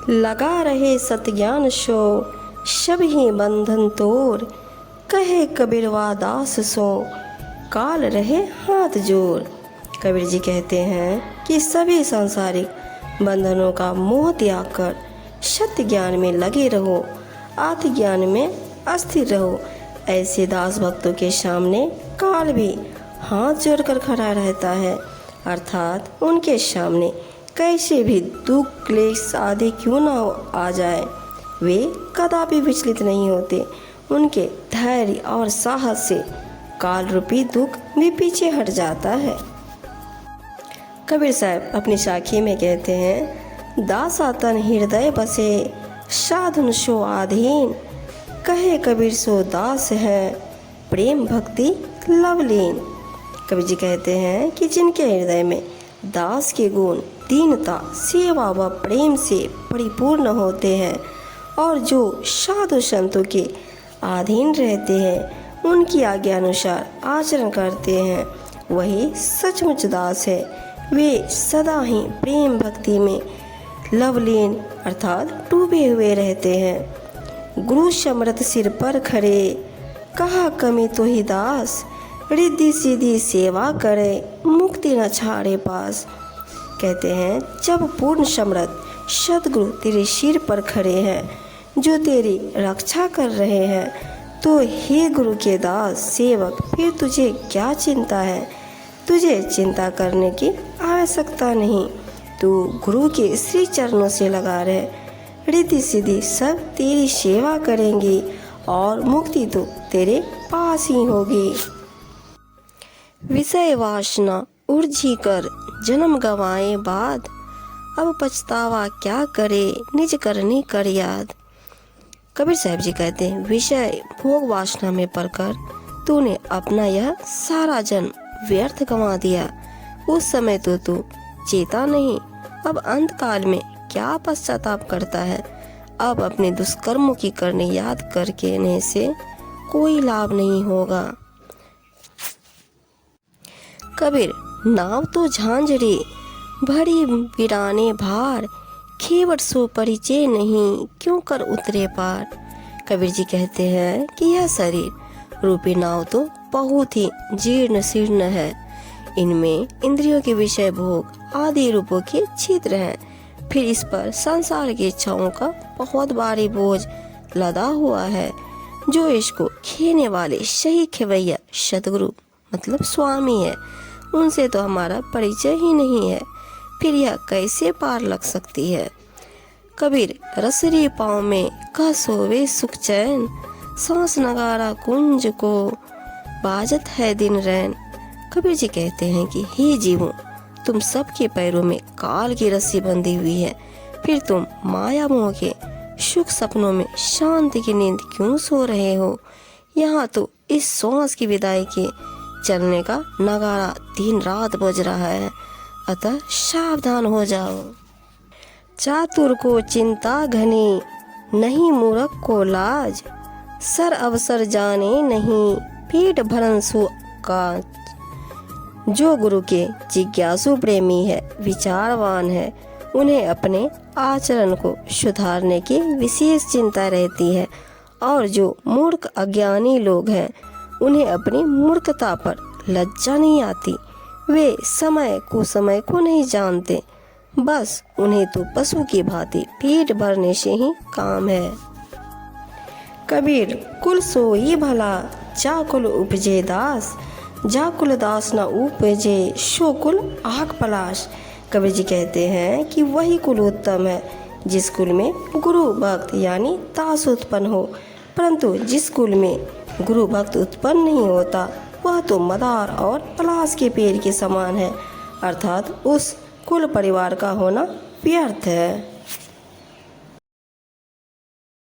लगा रहे सतज्ञान शो सब ही बंधन तोड़, कहे कबीरवा दास सो काल रहे हाथ जोड़। कबीर जी कहते हैं कि सभी सांसारिक बंधनों का मोह त्याग कर सत्य ज्ञान में लगे रहो, आत्म ज्ञान में अस्थिर रहो। ऐसे दास भक्तों के सामने काल भी हाथ जोड़कर खड़ा रहता है, अर्थात उनके सामने कैसे भी दुख क्लेश आदि क्यों ना आ जाए, वे कदापि विचलित नहीं होते। उनके धैर्य और साहस से काल रूपी दुख भी पीछे हट जाता है। कबीर साहब अपनी साखी में कहते हैं, दासा तन हृदय बसे साधन सो आधीन, कहे कबीर सो दास है प्रेम भक्ति लवलीन। कबीर जी कहते हैं कि जिनके हृदय में दास के गुण दीनता सेवा व प्रेम से परिपूर्ण होते हैं और जो साधु संतों के अधीन रहते हैं, उनकी आज्ञा अनुसार आचरण करते हैं, वही सचमुच दास है। वे सदा ही प्रेम भक्ति में लवलीन अर्थात डूबे हुए रहते हैं। गुरु समृत सिर पर खड़े, कहा कमी तो ही दास, रिद्धि सीधी सेवा करे मुक्ति न छाड़े पास। कहते हैं जब पूर्ण समृत सदगुरु तेरे सिर पर खड़े हैं, जो तेरी रक्षा कर रहे हैं, तो हे गुरु के दास सेवक फिर तुझे क्या चिंता है। तुझे चिंता करने की आवश्यकता नहीं, तू गुरु के श्री चरणों से लगा रहे, रिद्धि सीधी सब तेरी सेवा करेंगी और मुक्ति तो तेरे पास ही होगी। विषय वासना उर्जी कर जन्म गवाए बाद, अब पछतावा क्या करे निज करनी कर याद। कबीर साहब जी कहते हैं विषय भोग वासना में पड़कर तूने अपना यह सारा जन्म व्यर्थ गंवा दिया। उस समय तो तू चेता नहीं, अब अंत काल में क्या पश्चाताप करता है। अब अपने दुष्कर्मों की करनी याद करने से कोई लाभ नहीं होगा। कबीर नाव तो झांझरी भरी वीराने भार, खेवट सो परिचय नहीं क्यों कर उतरे पार। कबीर जी कहते हैं कि यह शरीर रूपी नाव तो बहुत ही जीर्ण शीर्ण है, इनमें इंद्रियों के विषय भोग आदि रूपों के छिद्र हैं, फिर इस पर संसार की इच्छाओं का बहुत भारी बोझ लदा हुआ है। जो इसको खेने वाले सही खेवैया सतगुरु मतलब स्वामी है, उनसे तो हमारा परिचय ही नहीं है, फिर यह कैसे पार लग सकती है। कबीर रसरी पाँव में कह सोवे सुख चैन, सांस नगारा कुंज को बाजत है दिन रैन। कबीर जी कहते हैं कि हे जीवों, तुम सबके पैरों में काल की रस्सी बंधी हुई है, फिर तुम माया मोह के सुख सपनों में शांति की नींद क्यों सो रहे हो। यहाँ तो इस सांस की विदाई के चलने का नगारा दिन रात बज रहा है, अतः सावधान हो जाओ। चातुर को चिंता घनी नहीं मूर्ख को लाज, सर अवसर जाने नहीं पीठ भरन सु काज। जो गुरु के जिज्ञासु प्रेमी है, विचारवान है, उन्हें अपने आचरण को सुधारने की विशेष चिंता रहती है, और जो मूर्ख अज्ञानी लोग हैं, उन्हें अपनी मूर्खता पर लज्जा नहीं आती। वे समय को नहीं जानते, बस उन्हें तो पशु की भांति पेट भरने से ही काम है। कबीर कुल सोई भला जा कुल उपजे दास, जा कुल दास न उपजे सो कुल आग पलाश। कबीर जी कहते हैं कि वही कुल उत्तम है जिस कुल में गुरु भक्त यानी दास उत्पन्न हो, परंतु जिस कुल में गुरु भक्त उत्पन्न नहीं होता, वह तो मदार और पलाश के पेड़ के समान है, अर्थात उस कुल परिवार का होना व्यर्थ है।